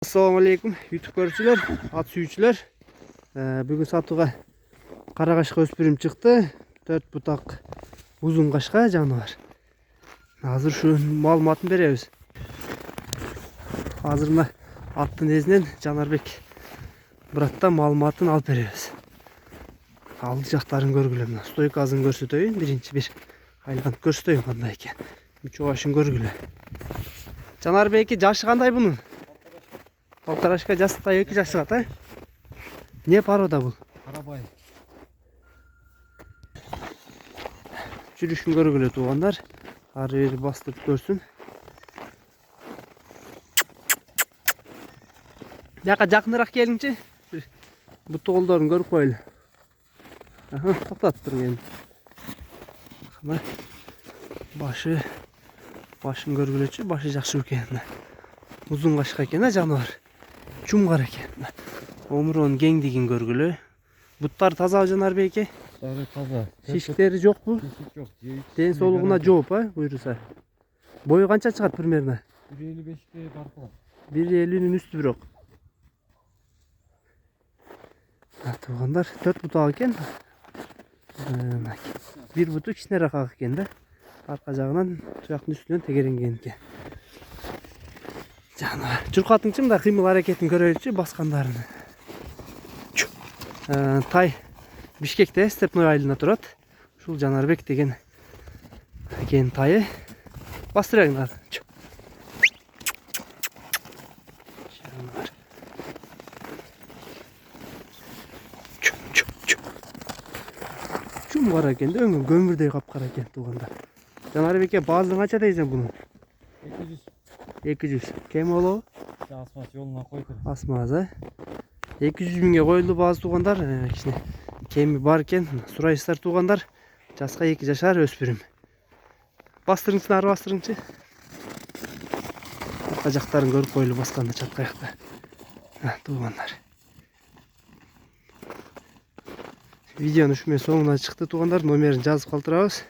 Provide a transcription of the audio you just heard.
Assalamualaikum YouTube көрүүчүлөр, ат сүйүүчүлөр. Бүгүн сатууга кара кашка өспүрүм чыкты. 4 бутак узун кашка жаныбар. Азыр ушу маалыматын беребиз. Азыр мына аттын эзинен Жанарбек браттан маалыматын алып беребиз. Алды жактарын көргүлө. Мына стойкасын көрсөтөйүн. Биринчи бир айланып көрсөтөйүн кандай экен. Мүчө башын көргүлө. Жанарбек жашы кандай бунун? Полторашка жаста 2 жашыга та. Не порода бул? Карабай. Жүрүшүн көргүлө туугандар. Ары бери бастырып көрсүн. Жака жакыныраак келиңчи. Буту колдорун көрүп коелу. Токтотуп туруң эми. Башын көргүлөчү, башы жакшы экен. Узун кашка экен жаныбар. Чумгар экен. Омурунун кеңдигин көргүлө. Буттары таза Жанарбек? Таза. Шишиктери жокпу? Шишик жок. Ден соолугуна жооп, буйруса. Бою канча чыгат примерно? 1.55 бар кылат. 1.50'нин үстү бирок. Туугандар 4 бутак экен. Бир буту кичинераак экен да. Арка жагынан туяктын үстүнөн тегеренген экен. Жаныбар. Чуркатыңчы мында кыймыл аракетин көрөйүчү баскандарын. Тай Бишкекте Степной айылында турат. Ушул Жанарбек деген экен тайы. Бастырыңдар. Чумгар экен да, өңү көмүрдөй капкара экен туугандар. Жанарбекке баазын канча дейсиң бунун? 200. Кем болобу? Асмаз жолуна койду. Асмаз, 200 миңге коюлду баазы туугандар. Кичине кеми бар экен. Сурайсыздар туугандар. Жаска 2 жашар өспүрүм. Бастырыңчы, ары бастырыңчы. Арка жактарын көрүп коелу басканда чатка жакта. Туугандар. Видеонун ушу менен соңуна чыкты туугандар. Номерин жазып калтырабыз.